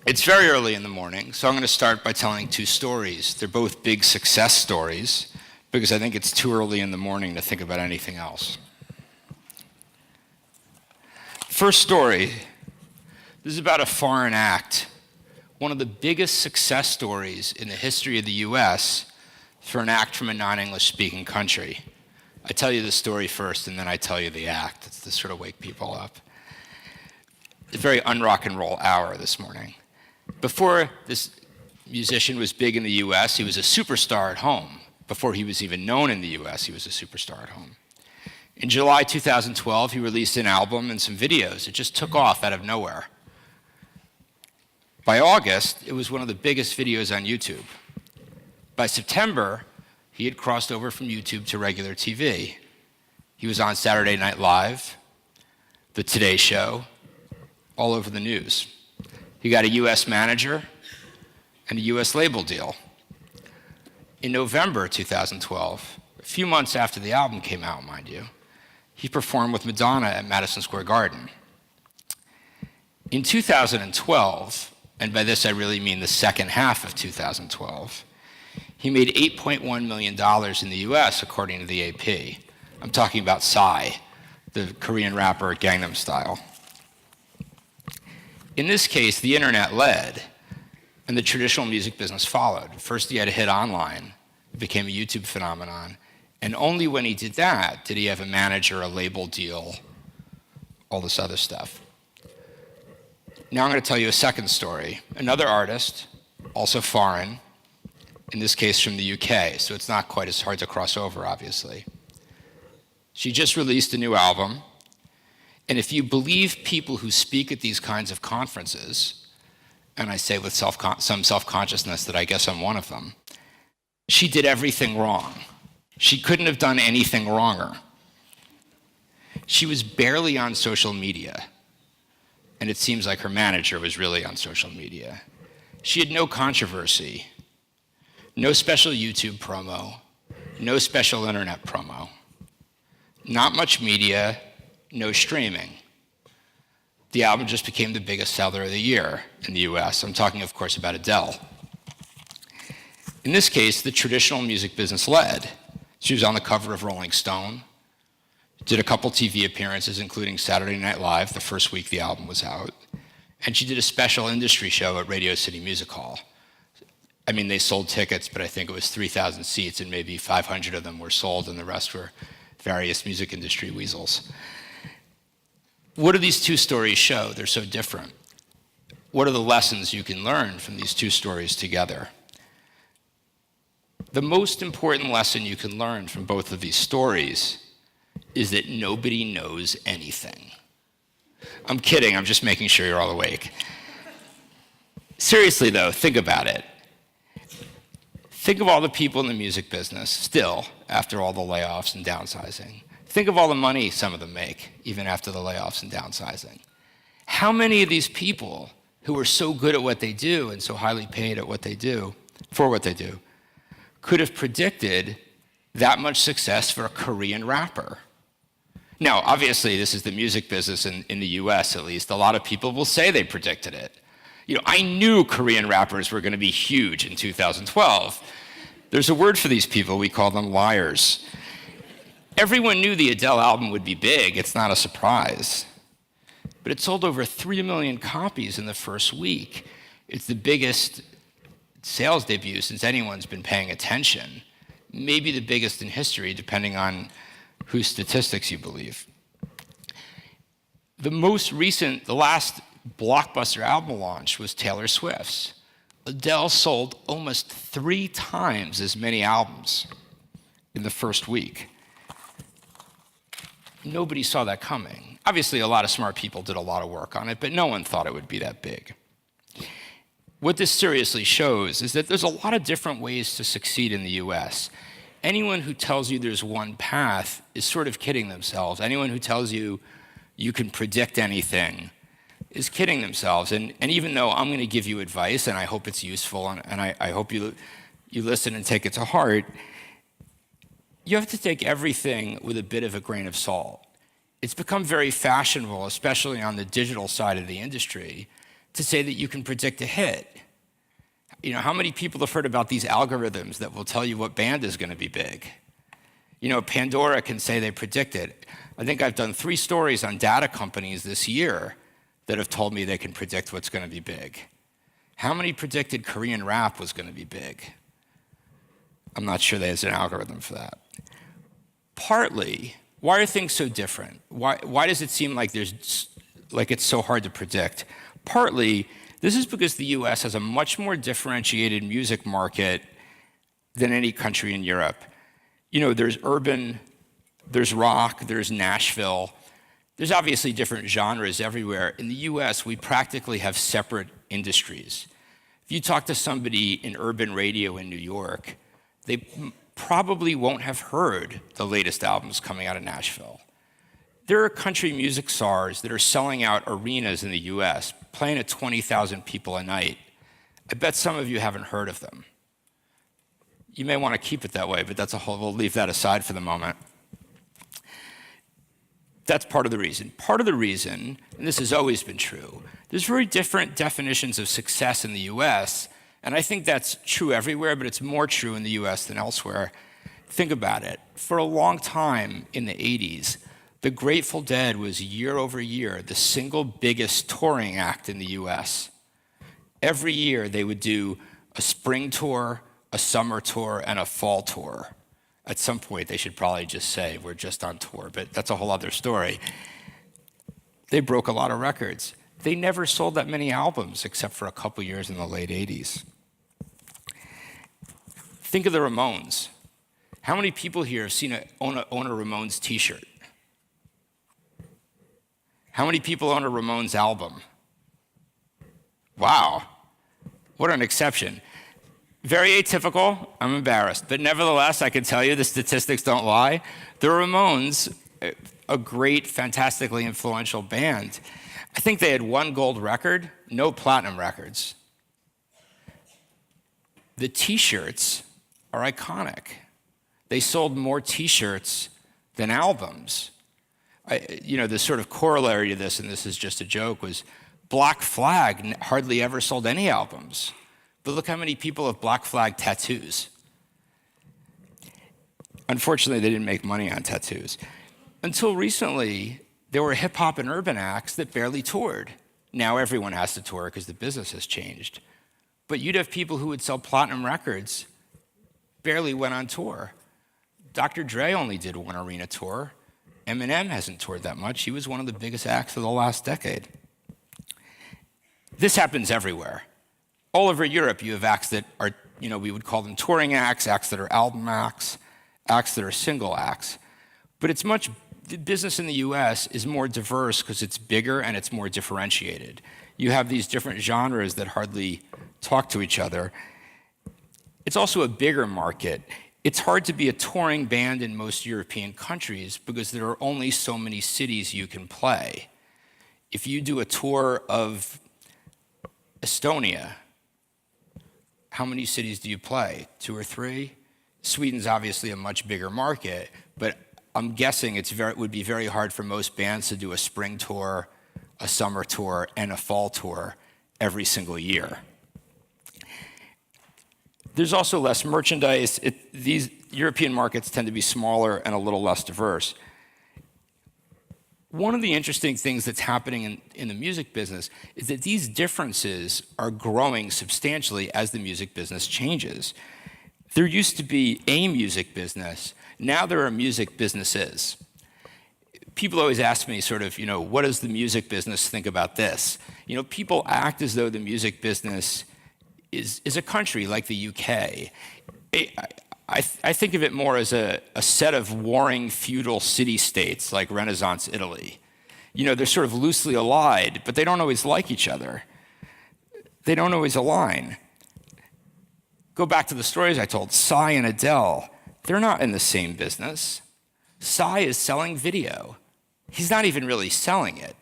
It's very early in the morning, so I'm going to start by telling two stories. They're both big success stories, because I think it's too early in the morning to think about anything else. First story, this is about a foreign act, one of the biggest success stories in the history of the US for an act from a non-English speaking country. I tell you the story first, and then I tell you the act. It's to sort of wake people up. It's a very un-rock and roll hour this morning. Before this musician was big in the US, he was a superstar at home. Before he was even known in the US, he was a superstar at home. In July 2012, he released an album and some videos. It just took off out of nowhere. By August, it was one of the biggest videos on YouTube. By September, he had crossed over from YouTube to regular TV. He was on Saturday Night Live, The Today Show, all over the news. He got a US manager and a US label deal. In November 2012, a few months after the album came out, mind you, he performed with Madonna at Madison Square Garden. In 2012, and by this I really mean the second half of 2012, he made $8.1 million in the US, according to the AP. I'm talking about Psy, the Korean rapper Gangnam Style. In this case, the internet led, and the traditional music business followed. First, he had a hit online. It became a YouTube phenomenon. And only when he did that did he have a manager, a label deal, all this other stuff. Now I'm going to tell you a second story. Another artist, also foreign, in this case from the UK, so it's not quite as hard to cross over, obviously. She just released a new album, and if you believe people who speak at these kinds of conferences, and I say with some self-consciousness that I guess I'm one of them, she did everything wrong. She couldn't have done anything wronger. She was barely on social media, and it seems like her manager was really on social media. She had no controversy, no special YouTube promo, no special internet promo, not much media, no streaming. The album just became the biggest seller of the year in the US. I'm talking, of course, about Adele. In this case, the traditional music business led. She was on the cover of Rolling Stone, did a couple TV appearances, including Saturday Night Live, the first week the album was out, and she did a special industry show at Radio City Music Hall. I mean, they sold tickets, but I think it was 3,000 seats, and maybe 500 of them were sold, and the rest were various music industry weasels. What do these two stories show? They're so different. What are the lessons you can learn from these two stories together? The most important lesson you can learn from both of these stories is that nobody knows anything. I'm kidding, I'm just making sure you're all awake. Seriously though, think about it. Think of all the people in the music business, still, after all the layoffs and downsizing. Think of all the money some of them make, even after the layoffs and downsizing. How many of these people who are so good at what they do and so highly paid at what they do, for what they do, could have predicted that much success for a Korean rapper? Now, obviously, this is the music business in the US, at least. A lot of people will say they predicted it. You know, I knew Korean rappers were going to be huge in 2012. There's a word for these people. We call them liars. Everyone knew the Adele album would be big. It's not a surprise. But it sold over 3 million copies in the first week. It's the biggest sales debut since anyone's been paying attention. Maybe the biggest in history, depending on whose statistics you believe. The last blockbuster album launch was Taylor Swift's. Adele sold almost 3 times as many albums in the first week. Nobody saw that coming. Obviously, a lot of smart people did a lot of work on it, but no one thought it would be that big. What this seriously shows is that there's a lot of different ways to succeed in the US. Anyone who tells you there's one path is sort of kidding themselves. Anyone who tells you you can predict anything is kidding themselves. And even though I'm going to give you advice, and I hope it's useful, and I hope you listen and take it to heart, you have to take everything with a bit of a grain of salt. It's become very fashionable, especially on the digital side of the industry, to say that you can predict a hit. You know, how many people have heard about these algorithms that will tell you what band is going to be big? You know, Pandora can say they predict it. I think I've done 3 stories on data companies this year that have told me they can predict what's going to be big. How many predicted Korean rap was going to be big? I'm not sure there's an algorithm for that. Partly, why are things so different? Why does it seem like it's so hard to predict? Partly, this is because the US has a much more differentiated music market than any country in Europe. You know, there's urban, there's rock, there's Nashville. There's obviously different genres everywhere. In the US, we practically have separate industries. If you talk to somebody in urban radio in New York, they probably won't have heard the latest albums coming out of Nashville. There are country music stars that are selling out arenas in the US, playing at 20,000 people a night. I bet some of you haven't heard of them. You may want to keep it that way, but we'll leave that aside for the moment. That's part of the reason. Part of the reason, and this has always been true, there's very different definitions of success in the US, and I think that's true everywhere, but it's more true in the US than elsewhere. Think about it. For a long time in the 80s, the Grateful Dead was year over year the single biggest touring act in the US. Every year they would do a spring tour, a summer tour, and a fall tour. At some point, they should probably just say, we're just on tour, but that's a whole other story. They broke a lot of records. They never sold that many albums except for a couple years in the late 80s. Think of the Ramones. How many people here have own a Ramones t-shirt? How many people own a Ramones album? Wow, what an exception. Very atypical, I'm embarrassed, but nevertheless, I can tell you the statistics don't lie. The Ramones, a great, fantastically influential band, I think they had 1 gold record, no platinum records. The t-shirts are iconic. They sold more t-shirts than albums. The sort of corollary to this, and this is just a joke, was Black Flag hardly ever sold any albums. But look how many people have Black Flag tattoos. Unfortunately, they didn't make money on tattoos. Until recently, there were hip-hop and urban acts that barely toured. Now everyone has to tour because the business has changed. But you'd have people who would sell platinum records, barely went on tour. Dr. Dre only did 1 arena tour. Eminem hasn't toured that much. He was one of the biggest acts of the last decade. This happens everywhere. All over Europe, you have acts that are, we would call them touring acts that are album acts that are single acts. But the business in the US is more diverse because it's bigger and it's more differentiated. You have these different genres that hardly talk to each other. It's also a bigger market. It's hard to be a touring band in most European countries because there are only so many cities you can play. If you do a tour of Estonia, how many cities do you play? 2 or 3? Sweden's obviously a much bigger market, but I'm guessing it would be very hard for most bands to do a spring tour, a summer tour, and a fall tour every single year. There's also less merchandise. These European markets tend to be smaller and a little less diverse. One of the interesting things that's happening in the music business is that these differences are growing substantially as the music business changes. There used to be a music business. Now there are music businesses. People always ask me what does the music business think about this? People act as though the music business is a country like the UK. I think of it more as a set of warring feudal city-states like Renaissance Italy. They're sort of loosely allied, but they don't always like each other. They don't always align. Go back to the stories I told. Psy and Adele, they're not in the same business. Psy is selling video. He's not even really selling it.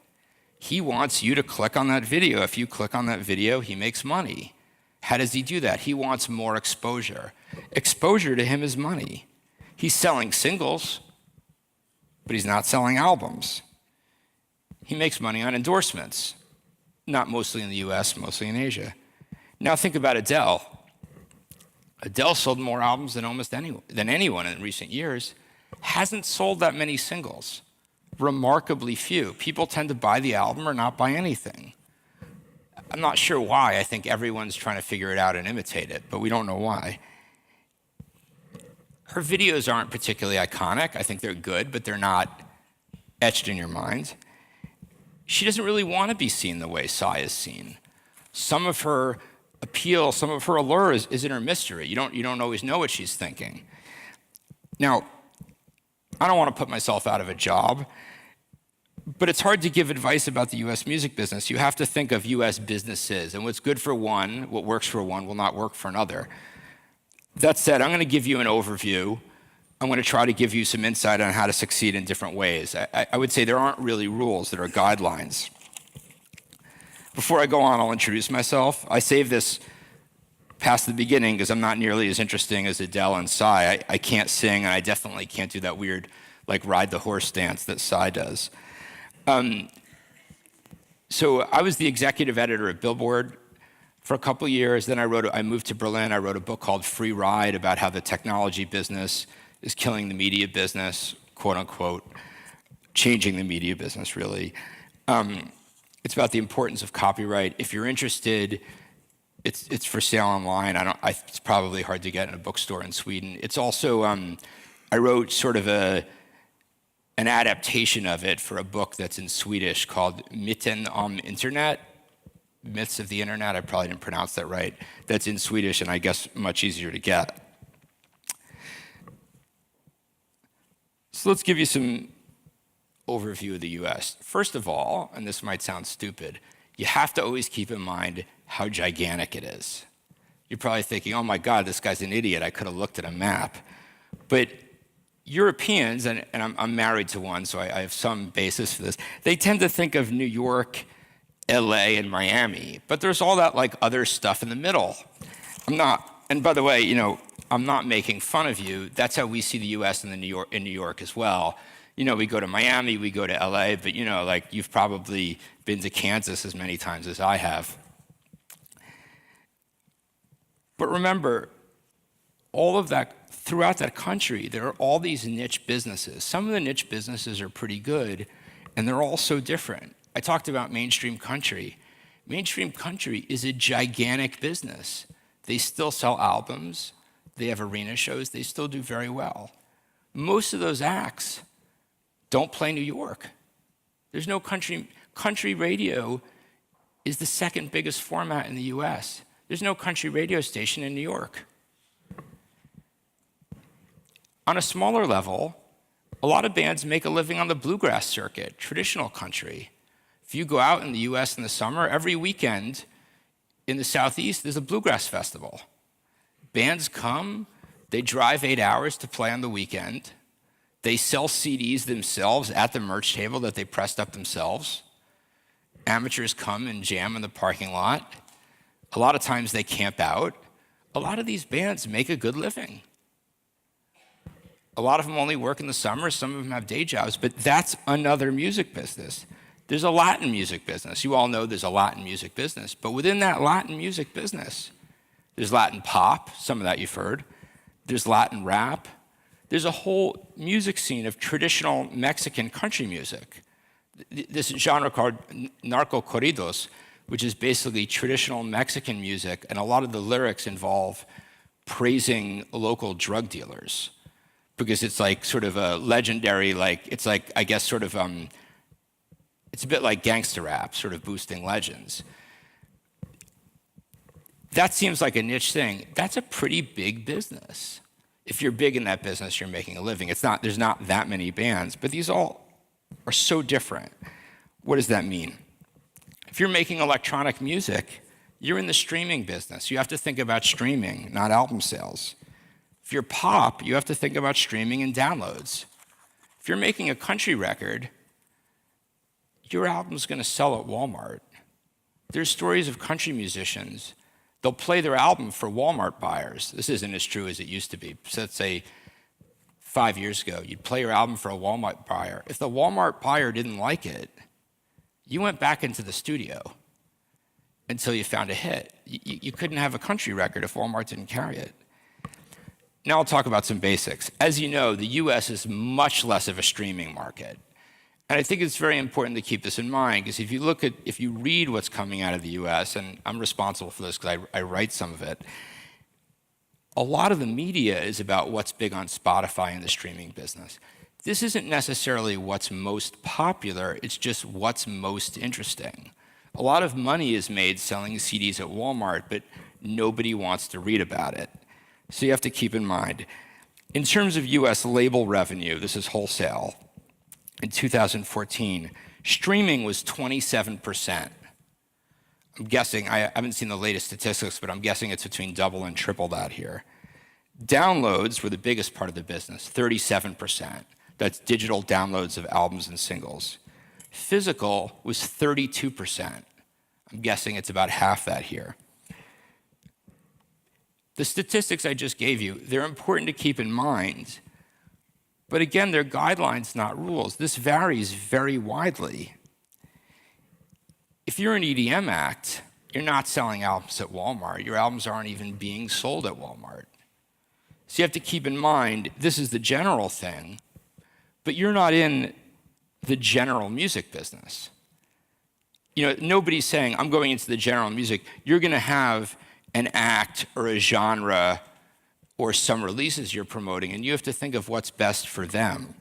He wants you to click on that video. If you click on that video, he makes money. How does he do that? He wants more exposure. Exposure to him is money. He's selling singles, but he's not selling albums. He makes money on endorsements. not mostly in the US, mostly in Asia. Now think about Adele. Adele sold more albums than anyone in recent years, hasn't sold that many singles, remarkably few. People tend to buy the album or not buy anything. I'm not sure why. I think everyone's trying to figure it out and imitate it, but we don't know why. Her videos aren't particularly iconic. I think they're good, but they're not etched in your mind. She doesn't really want to be seen the way Psy is seen. Some of her appeal, some of her allure is in her mystery. You don't always know what she's thinking. Now, I don't want to put myself out of a job, but it's hard to give advice about the US music business. You have to think of US businesses, and what's good for one, what works for one, will not work for another. That said, I'm going to give you an overview. I'm going to try to give you some insight on how to succeed in different ways. I would say there aren't really rules, there are guidelines. Before I go on, I'll introduce myself. I saved this past the beginning because I'm not nearly as interesting as Adele and Psy. I can't sing, and I definitely can't do that weird, like, ride the horse dance that Psy does. So I was the executive editor at Billboard for a couple years. Then I moved to Berlin. I wrote a book called Free Ride about how the technology business is killing the media business, quote unquote, changing the media business, really. It's about the importance of copyright. If you're interested, it's for sale online. It's probably hard to get in a bookstore in Sweden. It's also, I wrote sort of an adaptation of it for a book that's in Swedish called Myten om Internet, Myths of the Internet. I probably didn't pronounce that right. That's in Swedish and I guess much easier to get. So let's give you some overview of the US. First of all, and this might sound stupid, you have to always keep in mind how gigantic it is. You're probably thinking, oh my God, this guy's an idiot. I could have looked at a map. But Europeans, and I'm married to one, so I have some basis for this, they tend to think of New York, LA, and Miami. But there's all that like other stuff in the middle. And by the way, I'm not making fun of you. That's how we see the US in New York as well. We go to Miami, we go to LA, but like you've probably been to Kansas as many times as I have. But remember, all of that, throughout that country, there are all these niche businesses. Some of the niche businesses are pretty good, and they're all so different. I talked about mainstream country. Mainstream country is a gigantic business. They still sell albums, they have arena shows, they still do very well. Most of those acts don't play New York. There's no country. Country radio is the second biggest format in the US. There's no country radio station in New York. On a smaller level, a lot of bands make a living on the bluegrass circuit, traditional country. If you go out in the US in the summer, every weekend in the Southeast, there's a bluegrass festival. Bands come, they drive 8 hours to play on the weekend. They sell CDs themselves at the merch table that they pressed up themselves. Amateurs come and jam in the parking lot. A lot of times they camp out. A lot of these bands make a good living. A lot of them only work in the summer. Some of them have day jobs, but that's another music business. There's a Latin music business. You all know there's a Latin music business, but within that Latin music business, there's Latin pop, some of that you've heard. There's Latin rap. There's a whole music scene of traditional Mexican country music. This genre called narco corridos, which is basically traditional Mexican music, and a lot of the lyrics involve praising local drug dealers, because it's like sort of a legendary, it's like, I guess, sort of, it's a bit like gangster rap, sort of boosting legends. That seems like a niche thing. That's a pretty big business. If you're big in that business, you're making a living. There's not that many bands, but these all are so different. What does that mean? If you're making electronic music, you're in the streaming business. You have to think about streaming, not album sales. If you're pop, you have to think about streaming and downloads. If you're making a country record, your album's going to sell at Walmart. There's stories of country musicians. They'll play their album for Walmart buyers. This isn't as true as it used to be. So let's say 5 years ago, you'd play your album for a Walmart buyer. If the Walmart buyer didn't like it, you went back into the studio. until you found a hit. You couldn't have a country record if Walmart didn't carry it. Now I'll talk about some basics. As you know, the US is much less of a streaming market. And I think it's very important to keep this in mind, because if you read what's coming out of the US, and I'm responsible for this because I write some of it, a lot of the media is about what's big on Spotify and the streaming business. This isn't necessarily what's most popular, it's just what's most interesting. A lot of money is made selling CDs at Walmart, but nobody wants to read about it. So you have to keep in mind. In terms of US label revenue, this is wholesale, in 2014, streaming was 27%. I'm guessing, I haven't seen the latest statistics, but I'm guessing it's between double and triple that here. Downloads were the biggest part of the business, 37%. That's digital downloads of albums and singles. Physical was 32%. I'm guessing it's about half that here. The statistics I just gave you, they're important to keep in mind. But again, they're guidelines, not rules. This varies very widely. If you're an EDM act, you're not selling albums at Walmart. Your albums aren't even being sold at Walmart. So you have to keep in mind, this is the general thing, but you're not in the general music business. You know, nobody's saying, I'm going into the general music. You're going to have an act or a genre or some releases you're promoting, and you have to think of what's best for them.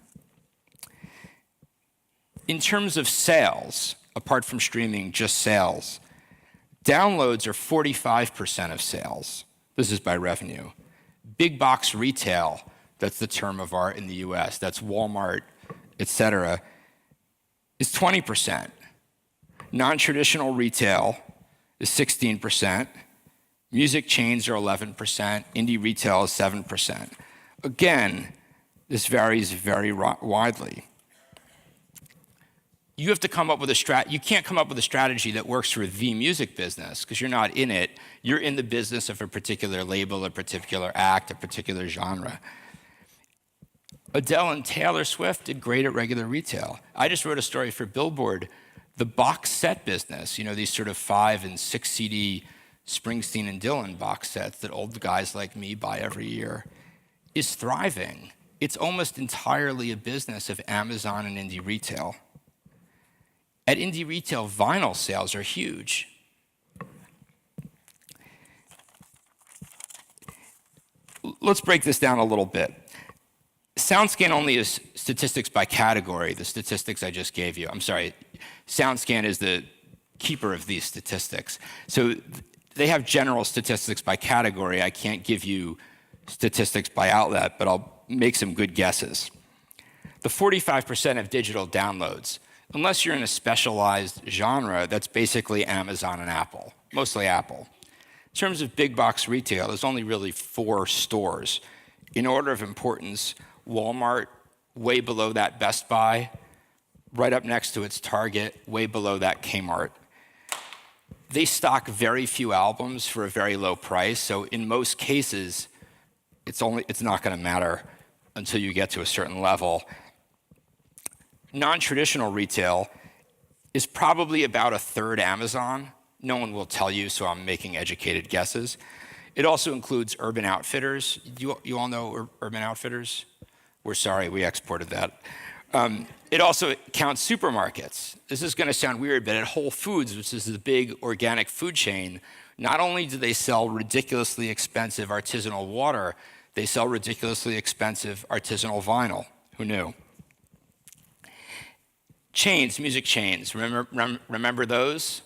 In terms of sales, apart from streaming, just sales, downloads are 45% of sales. This is by revenue. Big box retail, that's the term of art in the US, that's Walmart, et cetera, is 20%. Non-traditional retail is 16%. Music chains are 11%, indie retail is 7%. Again, this varies very widely. You have to come up with you can't come up with a strategy that works for the music business because you're not in it. You're in the business of a particular label, a particular act, a particular genre. Adele and Taylor Swift did great at regular retail. I just wrote a story for Billboard. The box set business, you know, these sort of 5 and 6 CD Springsteen and Dylan box sets that old guys like me buy every year, is thriving. It's almost entirely a business of Amazon and indie retail. At indie retail, vinyl sales are huge. Let's break this down a little bit. SoundScan only is statistics by category, the statistics I just gave you. I'm sorry, SoundScan is the keeper of these statistics. So they have general statistics by category. I can't give you statistics by outlet, but I'll make some good guesses. The 45% of digital downloads, unless you're in a specialized genre, that's basically Amazon and Apple, mostly Apple. In terms of big box retail, there's only really 4 stores. In order of importance, Walmart, way below that Best Buy, right up next to its Target, way below that Kmart. They stock very few albums for a very low price, so in most cases, it's not going to matter until you get to a certain level. Non-traditional retail is probably about a third Amazon. No one will tell you, so I'm making educated guesses. It also includes Urban Outfitters. You all know Urban Outfitters? We're sorry, we exported that. It also counts supermarkets. This is going to sound weird, but at Whole Foods, which is the big organic food chain, not only do they sell ridiculously expensive artisanal water, they sell ridiculously expensive artisanal vinyl. Who knew? Chains, music chains. Remember those?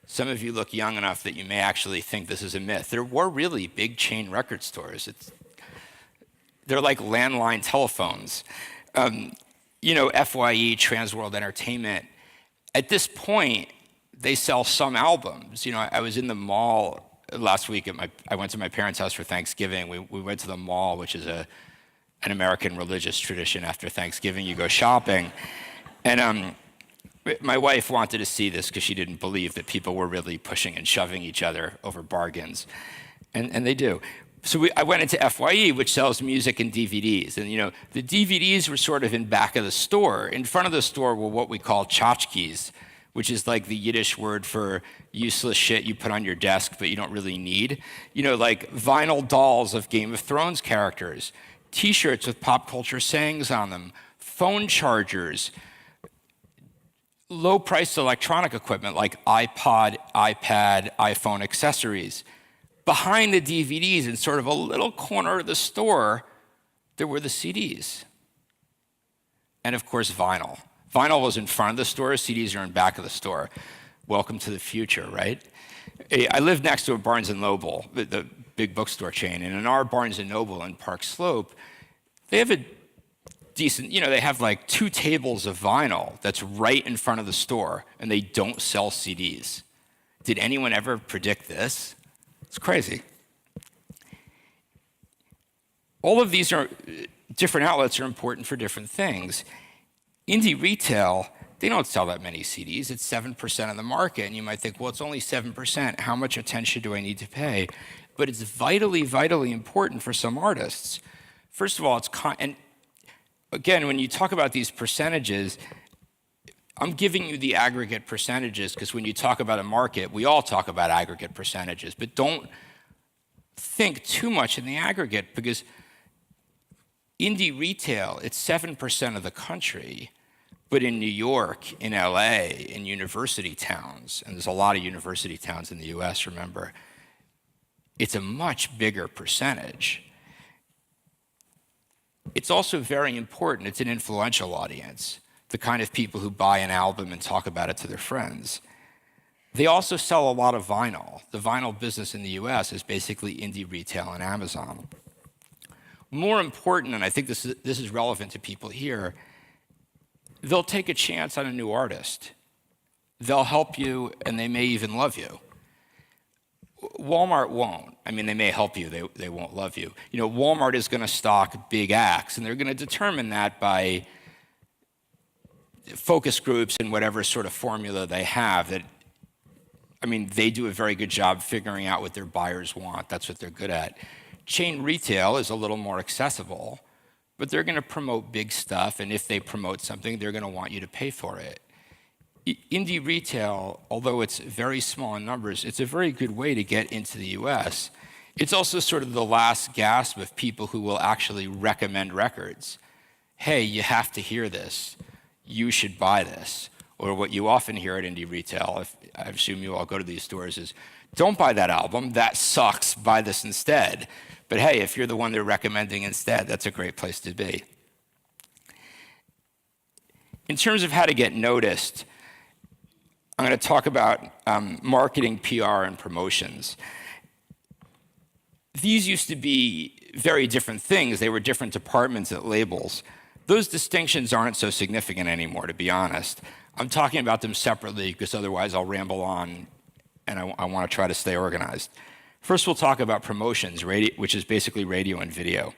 Some of you look young enough that you may actually think this is a myth. There were really big chain record stores. They're like landline telephones. You know, FYE, Trans World Entertainment. At this point, they sell some albums. You know, I was in the mall last week. I went to my parents' house for Thanksgiving. We went to the mall, which is an American religious tradition. After Thanksgiving, you go shopping. And my wife wanted to see this because she didn't believe that people were really pushing and shoving each other over bargains. And they do. So I went into FYE, which sells music and DVDs. And, you know, the DVDs were sort of in back of the store. In front of the store were what we call tchotchkes, which is like the Yiddish word for useless shit you put on your desk but you don't really need. Like vinyl dolls of Game of Thrones characters, T-shirts with pop culture sayings on them, phone chargers, low-priced electronic equipment like iPod, iPad, iPhone accessories. Behind the DVDs, in sort of a little corner of the store, there were the CDs. And of course, vinyl. Vinyl was in front of the store, CDs are in back of the store. Welcome to the future, right? I live next to a Barnes & Noble, the big bookstore chain, and in our Barnes & Noble in Park Slope, they have a decent, they have like 2 tables of vinyl that's right in front of the store, and they don't sell CDs. Did anyone ever predict this? It's crazy. All of these different outlets are important for different things. Indie retail, they don't sell that many CDs. It's 7% of the market. And you might think, well, it's only 7%. How much attention do I need to pay? But it's vitally, vitally important for some artists. First of all, and again, when you talk about these percentages, I'm giving you the aggregate percentages because when you talk about a market, we all talk about aggregate percentages. But don't think too much in the aggregate because indie retail, it's 7% of the country, but in New York, in LA, in university towns, and there's a lot of university towns in the US, remember, it's a much bigger percentage. It's also very important, it's an influential audience, the kind of people who buy an album and talk about it to their friends. They also sell a lot of vinyl. The vinyl business in the US is basically indie retail and Amazon. More important, and I think this is relevant to people here, they'll take a chance on a new artist. They'll help you, and they may even love you. Walmart won't. I mean, they may help you, they won't love you. Walmart is going to stock big acts, and they're going to determine that by focus groups and whatever sort of formula they have. They do a very good job figuring out what their buyers want. That's what they're good at. Chain retail is a little more accessible, but they're going to promote big stuff, and if they promote something, they're going to want you to pay for it. Indie retail, although it's very small in numbers, it's a very good way to get into the US. It's also sort of the last gasp of people who will actually recommend records. Hey, you have to hear this. You should buy this. Or what you often hear at indie retail, I assume you all go to these stores, is don't buy that album, that sucks, buy this instead. But hey, if you're the one they're recommending instead, that's a great place to be. In terms of how to get noticed, I'm going to talk about marketing, PR, and promotions. These used to be very different things. They were different departments at labels. Those distinctions aren't so significant anymore, to be honest. I'm talking about them separately because otherwise I'll ramble on and I want to try to stay organized. First, we'll talk about promotions, which is basically radio and video.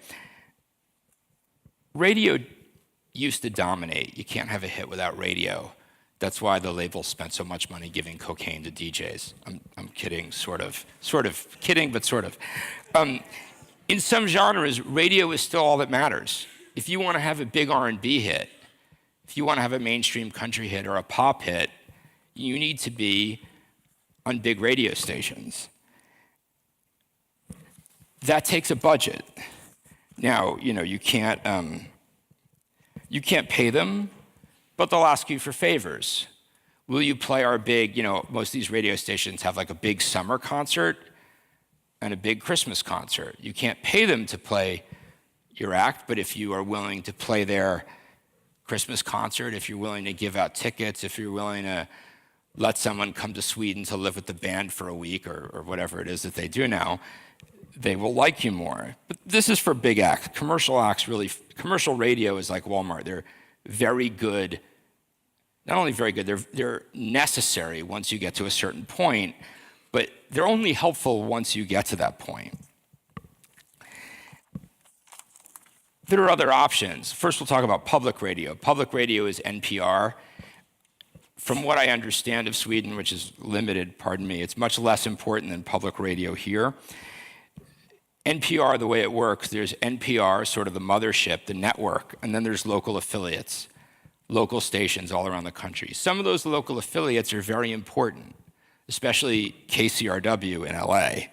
Radio used to dominate. You can't have a hit without radio. That's why the labels spent so much money giving cocaine to DJs. I'm kidding, sort of kidding, but sort of. In some genres, radio is still all that matters. If you want to have a big R&B hit, if you want to have a mainstream country hit or a pop hit, you need to be on big radio stations. That takes a budget. Now, you can't pay them, but they'll ask you for favors. Will you play our big, most of these radio stations have like a big summer concert and a big Christmas concert. You can't pay them to play your act, but if you are willing to play their Christmas concert, if you're willing to give out tickets, if you're willing to let someone come to Sweden to live with the band for a week or whatever it is that they do now, they will like you more. But this is for big acts. Commercial acts really, commercial radio is like Walmart. They're very good, not only very good, they're necessary once you get to a certain point, but they're only helpful once you get to that point. There are other options. First, we'll talk about public radio. Public radio is NPR. From what I understand of Sweden, which is limited, pardon me, it's much less important than public radio here. NPR, the way it works, there's NPR, sort of the mothership, the network, and then there's local affiliates. local stations all around the country. Some of those local affiliates are very important, especially KCRW in LA.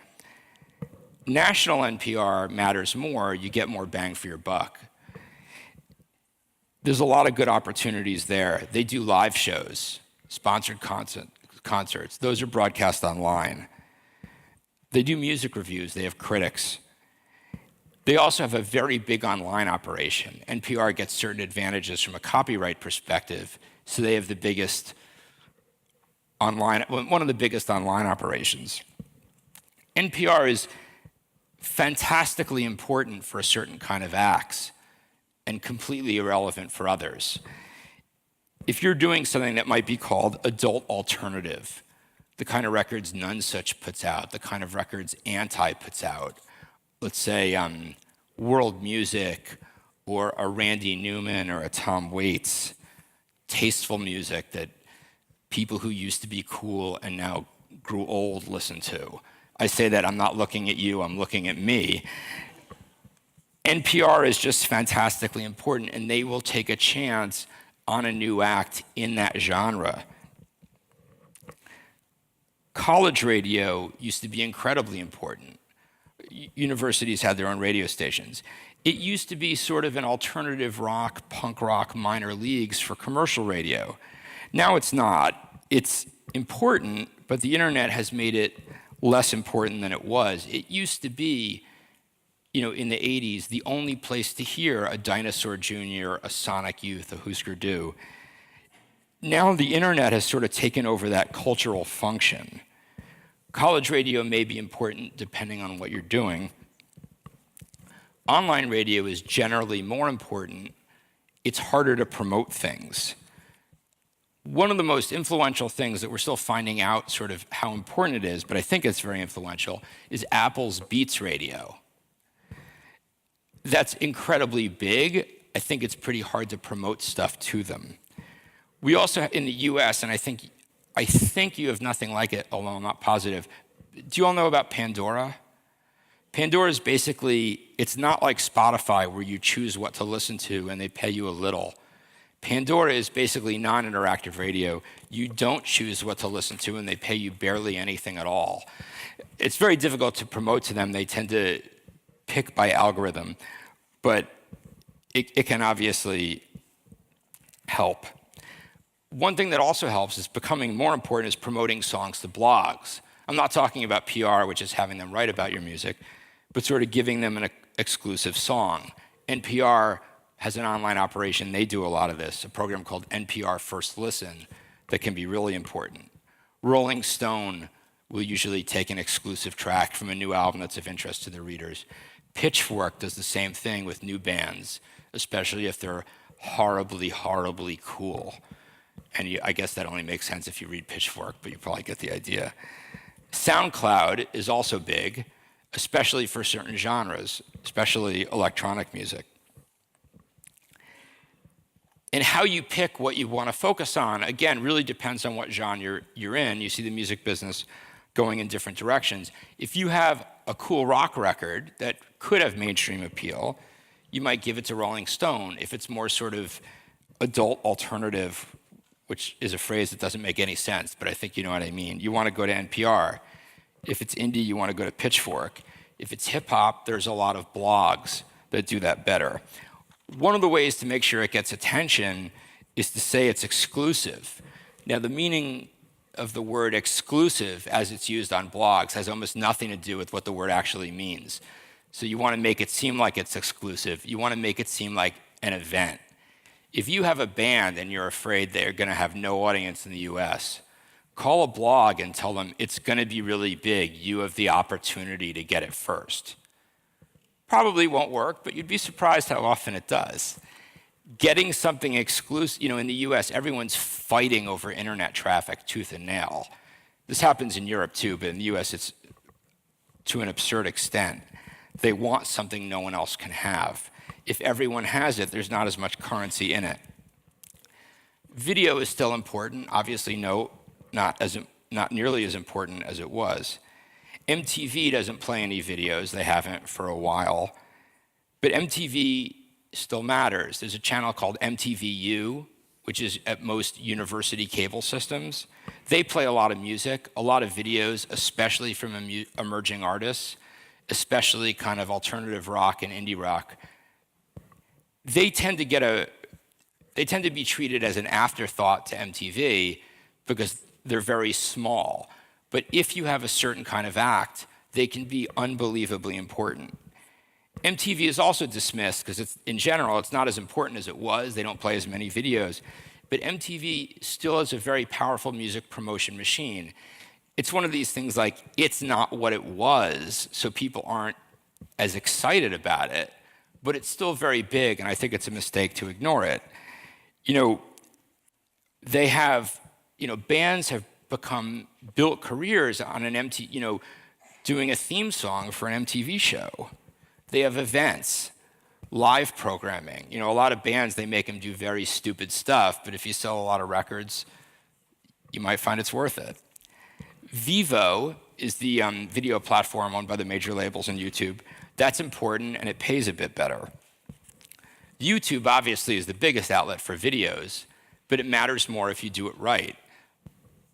National NPR matters more. You get more bang for your buck. There's a lot of good opportunities there. They do live shows, sponsored concerts. Those are broadcast online. They do music reviews. They have critics. They also have a very big online operation. NPR gets certain advantages from a copyright perspective, so they have the biggest online, one of the biggest online operations. NPR is fantastically important for a certain kind of acts and completely irrelevant for others. If you're doing something that might be called adult alternative, the kind of records None Such puts out, the kind of records Anti puts out, let's say world music or a Randy Newman or a Tom Waits, tasteful music that people who used to be cool and now grew old listen to. I say that, I'm not looking at you, I'm looking at me. NPR is just fantastically important, and they will take a chance on a new act in that genre. College radio used to be incredibly important. Universities had their own radio stations. It used to be sort of an alternative rock, punk rock minor leagues for commercial radio. Now it's not. It's important, but the internet has made it less important than it was. It used to be, in the 80s, the only place to hear a Dinosaur Jr., a Sonic Youth, a Husker Du. Now the internet has sort of taken over that cultural function. College radio may be important depending on what you're doing. Online radio is generally more important. It's harder to promote things. One of the most influential things that we're still finding out sort of how important it is, but I think it's very influential, is Apple's Beats Radio. That's incredibly big. I think it's pretty hard to promote stuff to them. We also, in the US, and I think you have nothing like it, although I'm not positive. Do you all know about Pandora? Pandora is basically, it's not like Spotify where you choose what to listen to and they pay you a little. Pandora is basically non-interactive radio. You don't choose what to listen to and they pay you barely anything at all. It's very difficult to promote to them. They tend to pick by algorithm, but it can obviously help. One thing that also helps is becoming more important is promoting songs to blogs. I'm not talking about PR, which is having them write about your music, but sort of giving them an exclusive song. NPR has an online operation. They do a lot of this, a program called NPR First Listen that can be really important. Rolling Stone will usually take an exclusive track from a new album that's of interest to their readers. Pitchfork does the same thing with new bands, especially if they're horribly, horribly cool. And I guess that only makes sense if you read Pitchfork, but you probably get the idea. SoundCloud is also big, especially for certain genres, especially electronic music. And how you pick what you want to focus on, again, really depends on what genre you're in. You see the music business going in different directions. If you have a cool rock record that could have mainstream appeal, you might give it to Rolling Stone. If it's more sort of adult alternative, which is a phrase that doesn't make any sense, but I think you know what I mean. You want to go to NPR. If it's indie, you want to go to Pitchfork. If it's hip hop, there's a lot of blogs that do that better. One of the ways to make sure it gets attention is to say it's exclusive. Now, the meaning of the word exclusive as it's used on blogs has almost nothing to do with what the word actually means. So you want to make it seem like it's exclusive. You want to make it seem like an event. If you have a band and you're afraid they're going to have no audience in the US, call a blog and tell them it's going to be really big. You have the opportunity to get it first. Probably won't work, but you'd be surprised how often it does. Getting something exclusive, in the US, everyone's fighting over internet traffic tooth and nail. This happens in Europe too, but in the US, it's to an absurd extent. They want something no one else can have. If everyone has it, there's not as much currency in it. Video is still important. Obviously, not nearly as important as it was. MTV doesn't play any videos. They haven't for a while. But MTV still matters. There's a channel called MTVU which is at most university cable systems. They play a lot of music, a lot of videos, especially from emerging artists, especially kind of alternative rock and indie rock. They tend to be treated as an afterthought to MTV because they're very small. But if you have a certain kind of act, they can be unbelievably important. MTV is also dismissed because in general, it's not as important as it was. They don't play as many videos. But MTV still is a very powerful music promotion machine. It's one of these things like, it's not what it was, so people aren't as excited about it, but it's still very big, and I think it's a mistake to ignore it. They have, bands have built careers on an doing a theme song for an MTV show. They have events, live programming. A lot of bands, they make them do very stupid stuff, but if you sell a lot of records, you might find it's worth it. Vivo is the video platform owned by the major labels and YouTube. That's important, and it pays a bit better. YouTube, obviously, is the biggest outlet for videos, but it matters more if you do it right.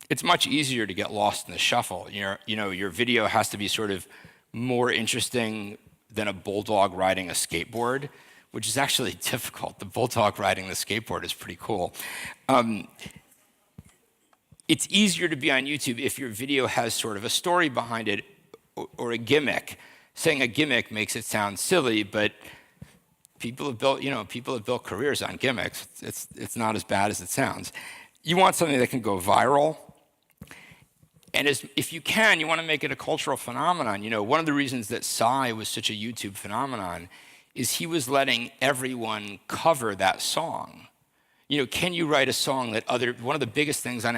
It's much easier to get lost in the shuffle. Your video has to be sort of more interesting than a bulldog riding a skateboard, which is actually difficult. The bulldog riding the skateboard is pretty cool. It's easier to be on YouTube if your video has sort of a story behind it or a gimmick. Saying a gimmick makes it sound silly, but people have built careers on gimmicks. It's not as bad as it sounds. You want something that can go viral. And if you can, you want to make it a cultural phenomenon. One of the reasons that Psy was such a YouTube phenomenon is he was letting everyone cover that song. Can you write a song that one of the biggest things on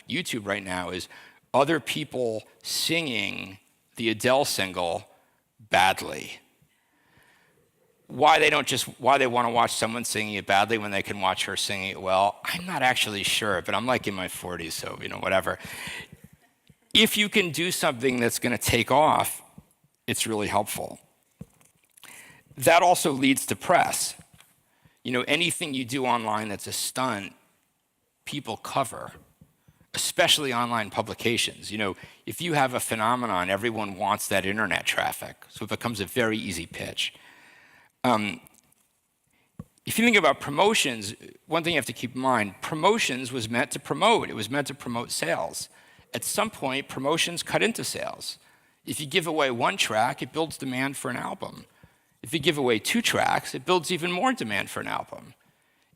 YouTube right now is other people singing the Adele single badly. Why they want to watch someone singing it badly when they can watch her singing it well, I'm not actually sure, but I'm like in my 40s, so whatever. If you can do something that's going to take off, it's really helpful. That also leads to press. Anything you do online that's a stunt, people cover, especially online publications. If you have a phenomenon, everyone wants that internet traffic, so it becomes a very easy pitch. If you think about promotions, one thing you have to keep in mind, promotions was meant to promote. It was meant to promote sales. At some point, promotions cut into sales. If you give away one track, it builds demand for an album. If you give away 2 tracks, it builds even more demand for an album.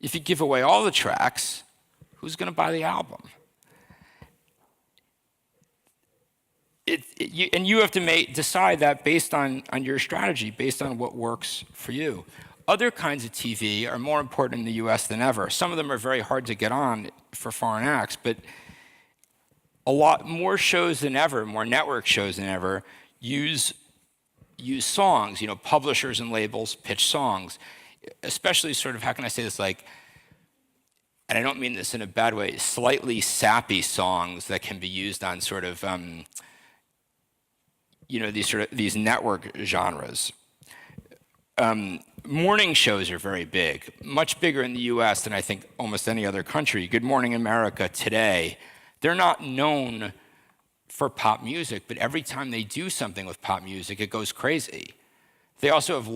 If you give away all the tracks, who's going to buy the album? And you have to decide that based on your strategy, based on what works for you. Other kinds of TV are more important in the US than ever. Some of them are very hard to get on for foreign acts, but a lot more shows than ever, more network shows than ever, use songs. Publishers and labels pitch songs, especially sort of, how can I say this, and I don't mean this in a bad way, slightly sappy songs that can be used on sort of, these network genres. Morning shows are very big, much bigger in the US than I think almost any other country. Good Morning America, Today. They're not known for pop music, but every time they do something with pop music, it goes crazy. They also have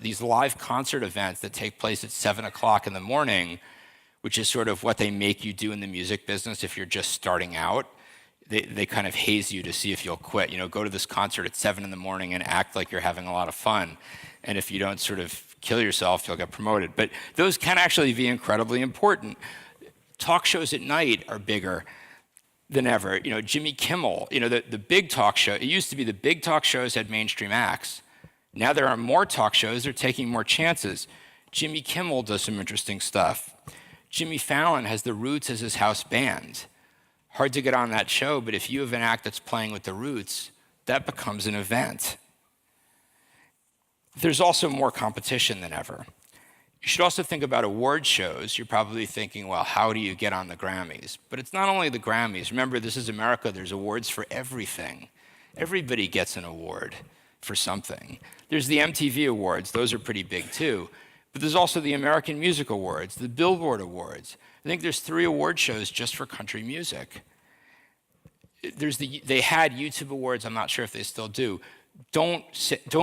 these live concert events that take place at 7 o'clock in the morning, which is sort of what they make you do in the music business if you're just starting out. They kind of haze you to see if you'll quit. Go to this concert at 7 in the morning and act like you're having a lot of fun. And if you don't sort of kill yourself, you'll get promoted. But those can actually be incredibly important. Talk shows at night are bigger than ever. Jimmy Kimmel, the big talk show, it used to be the big talk shows had mainstream acts. Now there are more talk shows, they're taking more chances. Jimmy Kimmel does some interesting stuff. Jimmy Fallon has the Roots as his house band. Hard to get on that show, but if you have an act that's playing with the Roots, that becomes an event. There's also more competition than ever. You should also think about award shows. You're probably thinking, well, how do you get on the Grammys? But it's not only the Grammys. Remember, this is America. There's awards for everything. Everybody gets an award for something. There's the MTV Awards. Those are pretty big, too. But there's also the American Music Awards, the Billboard Awards. I think there's 3 award shows just for country music. They had YouTube Awards, I'm not sure if they still do. Don't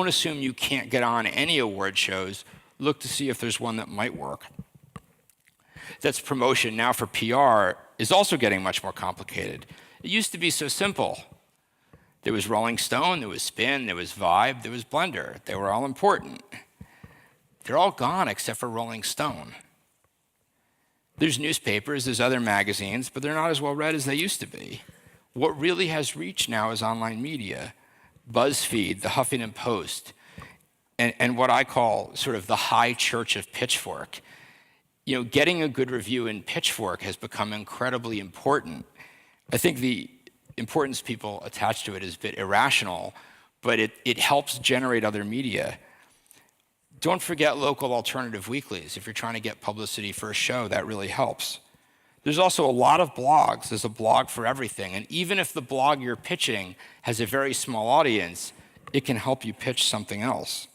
assume you can't get on any award shows. Look to see if there's one that might work. That's promotion. Now for PR is also getting much more complicated. It used to be so simple. There was Rolling Stone, there was Spin, there was Vibe, there was Blender. They were all important. They're all gone except for Rolling Stone. There's newspapers, there's other magazines, but they're not as well read as they used to be. What really has reach now is online media. BuzzFeed, the Huffington Post, and what I call sort of the high church of Pitchfork. You know, getting a good review in Pitchfork has become incredibly important. I think the importance people attach to it is a bit irrational, but it helps generate other media. Don't forget local alternative weeklies. If you're trying to get publicity for a show, that really helps. There's also a lot of blogs. There's a blog for everything. And even if the blog you're pitching has a very small audience, it can help you pitch something else.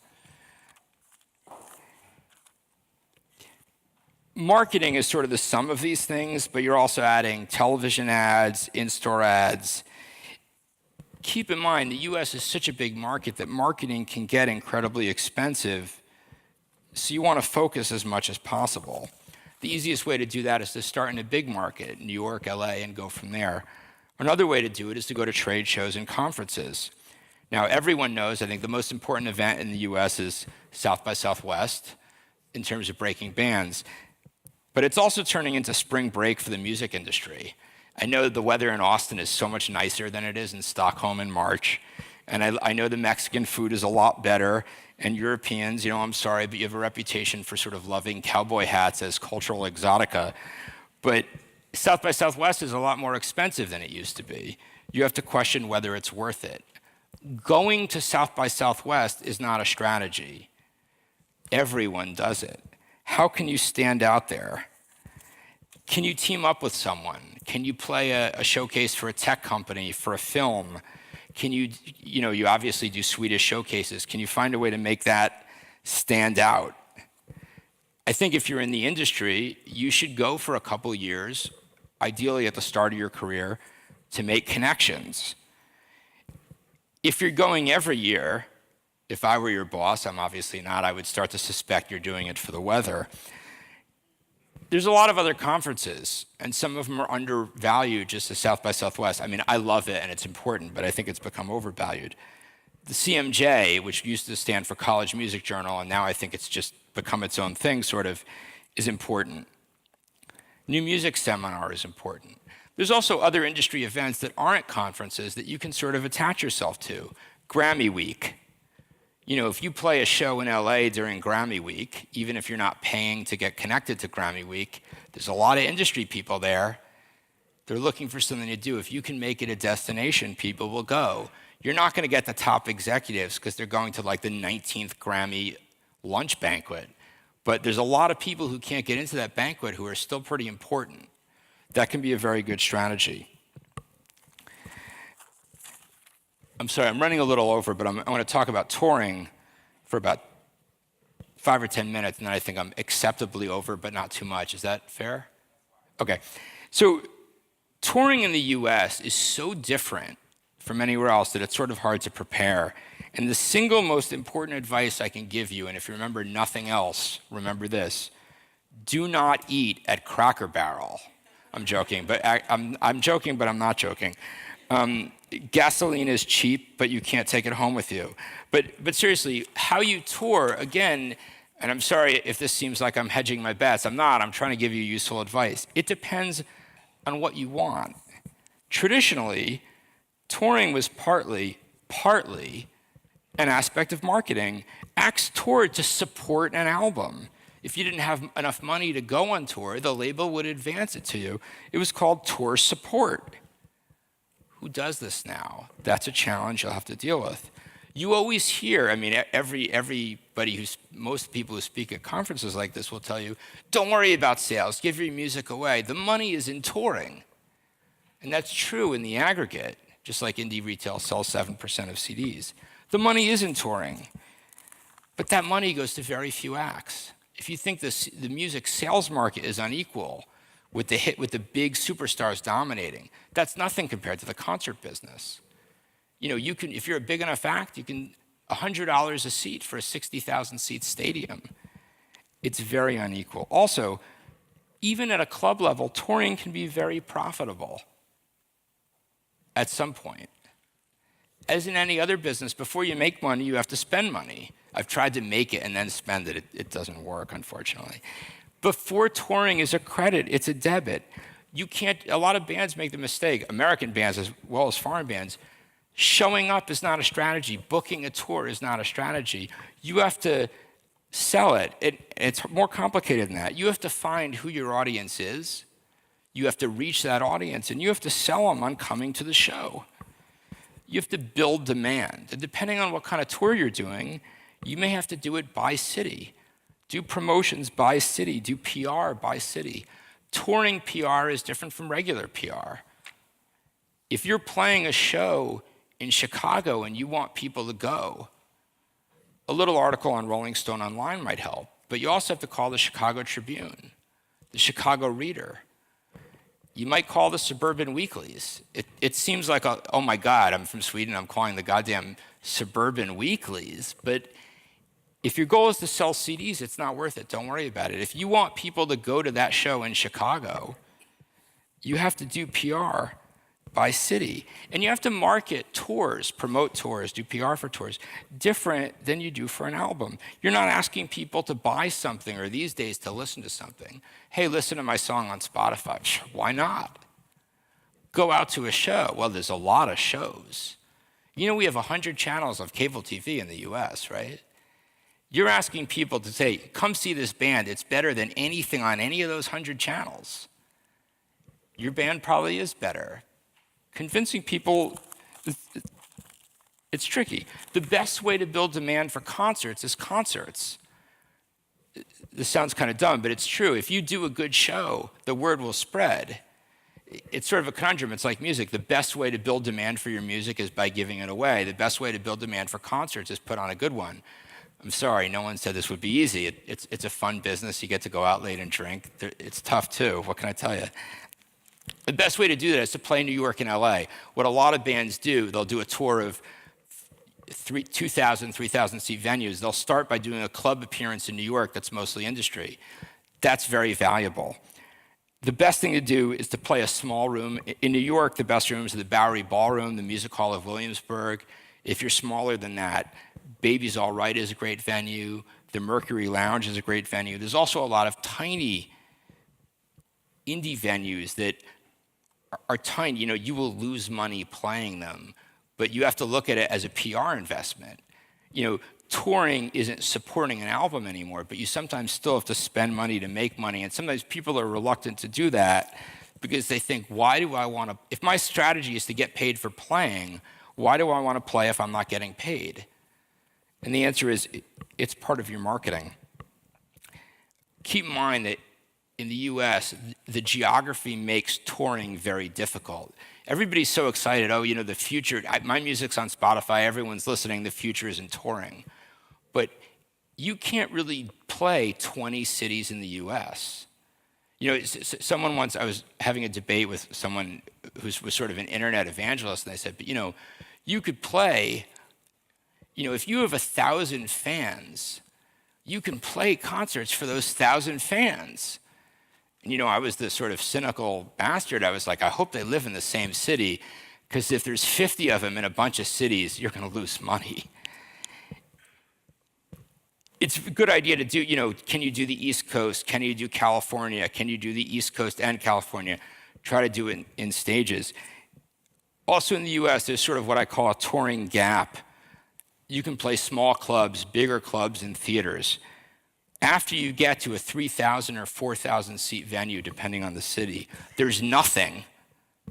Marketing is sort of the sum of these things, but you're also adding television ads, in-store ads. Keep in mind, the US is such a big market that marketing can get incredibly expensive, so you want to focus as much as possible. The easiest way to do that is to start in a big market, New York, LA, and go from there. Another way to do it is to go to trade shows and conferences. Now, everyone knows, I think the most important event in the US is South by Southwest in terms of breaking bands. But it's also turning into spring break for the music industry. I know the weather in Austin is so much nicer than it is in Stockholm in March. And I know the Mexican food is a lot better. And Europeans, you know, I'm sorry, but you have a reputation for sort of loving cowboy hats as cultural exotica. But South by Southwest is a lot more expensive than it used to be. You have to question whether it's worth it. Going to South by Southwest is not a strategy. Everyone does it. How can you stand out there? Can you team up with someone? Can you play a showcase for a tech company, for a film? Can you obviously do Swedish showcases. Can you find a way to make that stand out? I think if you're in the industry, you should go for a couple years, ideally at the start of your career, to make connections. If you're going every year, if I were your boss, I'm obviously not, I would start to suspect you're doing it for the weather. There's a lot of other conferences, and some of them are undervalued just as South by Southwest. I mean, I love it and it's important, but I think it's become overvalued. The CMJ, which used to stand for College Music Journal, and now I think it's just become its own thing, sort of, is important. New Music Seminar is important. There's also other industry events that aren't conferences that you can sort of attach yourself to. Grammy Week. You know, if you play a show in LA during Grammy Week, even if you're not paying to get connected to Grammy Week, there's a lot of industry people there. They're looking for something to do. If you can make it a destination, people will go. You're not going to get the top executives because they're going to like the 19th Grammy lunch banquet. But there's a lot of people who can't get into that banquet who are still pretty important. That can be a very good strategy. I'm sorry, I'm running a little over, but I want to talk about touring for about 5 or 10 minutes, and then I think I'm acceptably over, but not too much. Is that fair? Okay. So touring in the US is so different from anywhere else that it's sort of hard to prepare. And the single most important advice I can give you, and if you remember nothing else, remember this: do not eat at Cracker Barrel. I'm joking, but I'm joking, but I'm not joking. Gasoline is cheap, but you can't take it home with you. But seriously, how you tour, again, and I'm sorry if this seems like I'm hedging my bets. I'm not. I'm trying to give you useful advice. It depends on what you want. Traditionally, touring was partly an aspect of marketing. Acts toured to support an album. If you didn't have enough money to go on tour, the label would advance it to you. It was called tour support. Who does this now? That's a challenge you'll have to deal with. You always hear, I mean, most people who speak at conferences like this will tell you, don't worry about sales, give your music away. The money is in touring. And that's true in the aggregate, just like indie retail sells 7% of CDs. The money is in touring. But that money goes to very few acts. If you think the music sales market is unequal, with the big superstars dominating, that's nothing compared to the concert business. You can, if you're a big enough act, you can $100 a seat for a 60,000 seat stadium. It's very unequal. Also, even at a club level, touring can be very profitable at some point. As in any other business, before you make money, you have to spend money. I've tried to make it and then spend it. It doesn't work, unfortunately. Before touring is a credit, it's a debit. You can't, a lot of bands make the mistake, American bands as well as foreign bands, showing up is not a strategy. Booking a tour is not a strategy. You have to sell it. It's more complicated than that. You have to find who your audience is. You have to reach that audience, and you have to sell them on coming to the show. You have to build demand. And depending on what kind of tour you're doing, you may have to do it by city. Do promotions by city. Do PR by city. Touring PR is different from regular PR. If you're playing a show in Chicago and you want people to go, a little article on Rolling Stone Online might help, but you also have to call the Chicago Tribune, the Chicago Reader. You might call the suburban weeklies. It seems like, oh my God, I'm from Sweden, I'm calling the goddamn suburban weeklies, but if your goal is to sell CDs, it's not worth it. Don't worry about it. If you want people to go to that show in Chicago, you have to do PR by city. And you have to market tours, promote tours, do PR for tours, different than you do for an album. You're not asking people to buy something or these days to listen to something. Hey, listen to my song on Spotify. Sure, why not? Go out to a show. Well, there's a lot of shows. We have 100 channels of cable TV in the US, right? You're asking people to say, come see this band. It's better than anything on any of those 100 channels. Your band probably is better. Convincing people, it's tricky. The best way to build demand for concerts is concerts. This sounds kind of dumb, but it's true. If you do a good show, the word will spread. It's sort of a conundrum. It's like music. The best way to build demand for your music is by giving it away. The best way to build demand for concerts is put on a good one. I'm sorry, no one said this would be easy. It's a fun business. You get to go out late and drink. It's tough too. What can I tell you? The best way to do that is to play New York and LA. What a lot of bands do, they'll do a tour of 2,000, 3,000 seat venues. They'll start by doing a club appearance in New York that's mostly industry. That's very valuable. The best thing to do is to play a small room. In New York, the best rooms are the Bowery Ballroom, the Music Hall of Williamsburg. If you're smaller than that, Baby's All Right is a great venue. The Mercury Lounge is a great venue. There's also a lot of tiny indie venues that are tiny. You will lose money playing them, but you have to look at it as a PR investment. Touring isn't supporting an album anymore, but you sometimes still have to spend money to make money, and sometimes people are reluctant to do that because they think, why do I want to, if my strategy is to get paid for playing, why do I want to play if I'm not getting paid? And the answer is, it's part of your marketing. Keep in mind that in the US, the geography makes touring very difficult. Everybody's so excited, the future, my music's on Spotify, everyone's listening, the future is in touring. But you can't really play 20 cities in the US. Someone once, I was having a debate with someone who was sort of an internet evangelist, and they said, but you could play, if you have 1,000 fans, you can play concerts for those 1,000 fans. And I was this sort of cynical bastard. I was like, I hope they live in the same city, because if there's 50 of them in a bunch of cities, you're going to lose money. It's a good idea to do, can you do the East Coast? Can you do California? Can you do the East Coast and California? Try to do it in stages. Also in the US, there's sort of what I call a touring gap. You can play small clubs, bigger clubs, and theaters. After you get to a 3,000 or 4,000 seat venue, depending on the city, there's nothing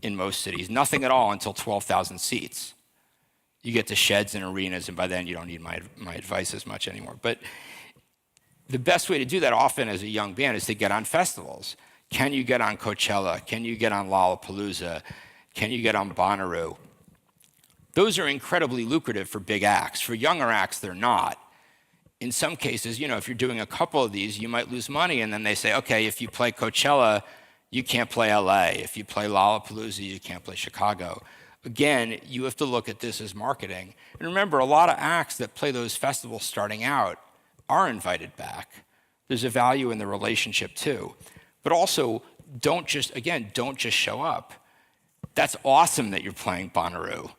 in most cities, nothing at all until 12,000 seats. You get to sheds and arenas, and by then you don't need my advice as much anymore. But the best way to do that often as a young band is to get on festivals. Can you get on Coachella? Can you get on Lollapalooza? Can you get on Bonnaroo? Those are incredibly lucrative for big acts. For younger acts, they're not. in some cases, if you're doing a couple of these, you might lose money, and then they say, okay, if you play Coachella, you can't play LA. If you play Lollapalooza, you can't play Chicago. Again, you have to look at this as marketing. And remember, a lot of acts that play those festivals starting out are invited back. There's a value in the relationship too. But also, don't just show up. That's awesome that you're playing Bonnaroo.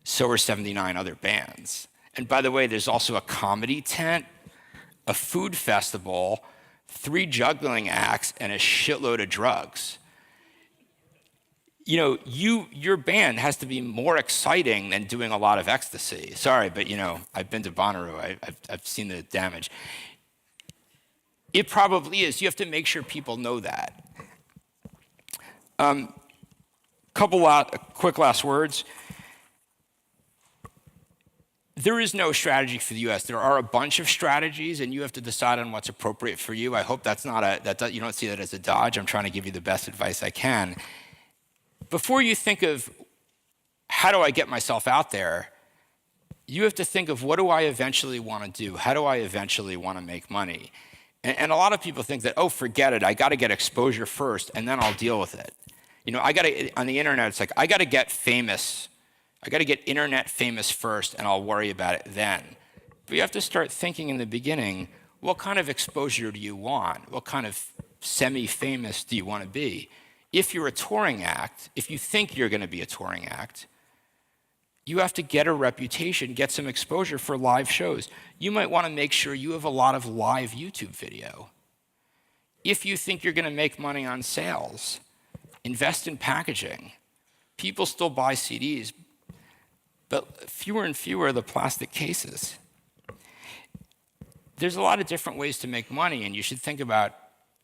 So are 79 other bands. And by the way, there's also a comedy tent, a food festival, 3 juggling acts, and a shitload of drugs. Your band has to be more exciting than doing a lot of ecstasy. Sorry, but I've been to Bonnaroo. I've seen the damage. It probably is. You have to make sure people know that. Quick last words. There is no strategy for the U.S. There are a bunch of strategies, and you have to decide on what's appropriate for you. I hope that's not you don't see that as a dodge. I'm trying to give you the best advice I can. Before you think of how do I get myself out there, you have to think of what do I eventually want to do? How do I eventually want to make money? And a lot of people think that, oh, forget it. I got to get exposure first, and then I'll deal with it. On the internet, it's like, I got to get famous. I got to get internet famous first, and I'll worry about it then. But you have to start thinking in the beginning, what kind of exposure do you want? What kind of semi-famous do you want to be? If you're a touring act, if you think you're going to be a touring act, you have to get a reputation, get some exposure for live shows. You might want to make sure you have a lot of live YouTube video. If you think you're going to make money on sales, invest in packaging. People still buy CDs, but fewer and fewer are the plastic cases. There's a lot of different ways to make money, and you should think about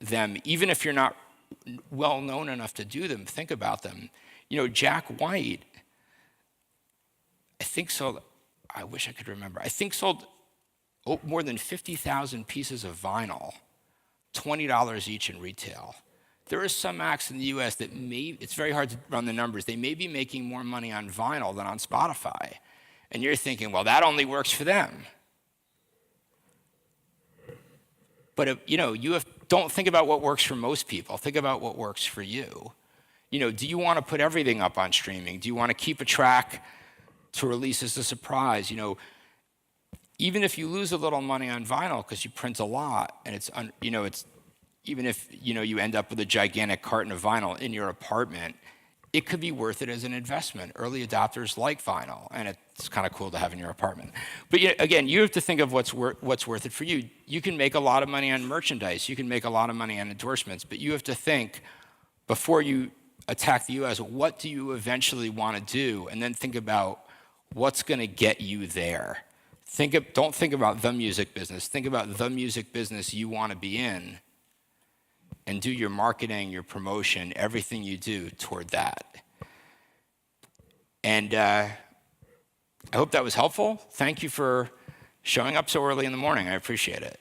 them. Even if you're not well known enough to do them, think about them. Jack White, I think sold, I wish I could remember, I think sold more than 50,000 pieces of vinyl, $20 each in retail. There are some acts in the US that it's very hard to run the numbers, they may be making more money on vinyl than on Spotify. And you're thinking, well, that only works for them. But don't think about what works for most people, think about what works for you. Do you want to put everything up on streaming? Do you want to keep a track to release as a surprise? Even if you lose a little money on vinyl because you print a lot, and it's even if you end up with a gigantic carton of vinyl in your apartment, it could be worth it as an investment. Early adopters like vinyl, and it's kind of cool to have in your apartment. But again, you have to think of what's worth it for you. You can make a lot of money on merchandise. You can make a lot of money on endorsements, but you have to think before you attack the US, what do you eventually want to do? And then think about what's going to get you there. Don't think about the music business. Think about the music business you want to be in, and do your marketing, your promotion, everything you do toward that. And I hope that was helpful. Thank you for showing up so early in the morning. I appreciate it.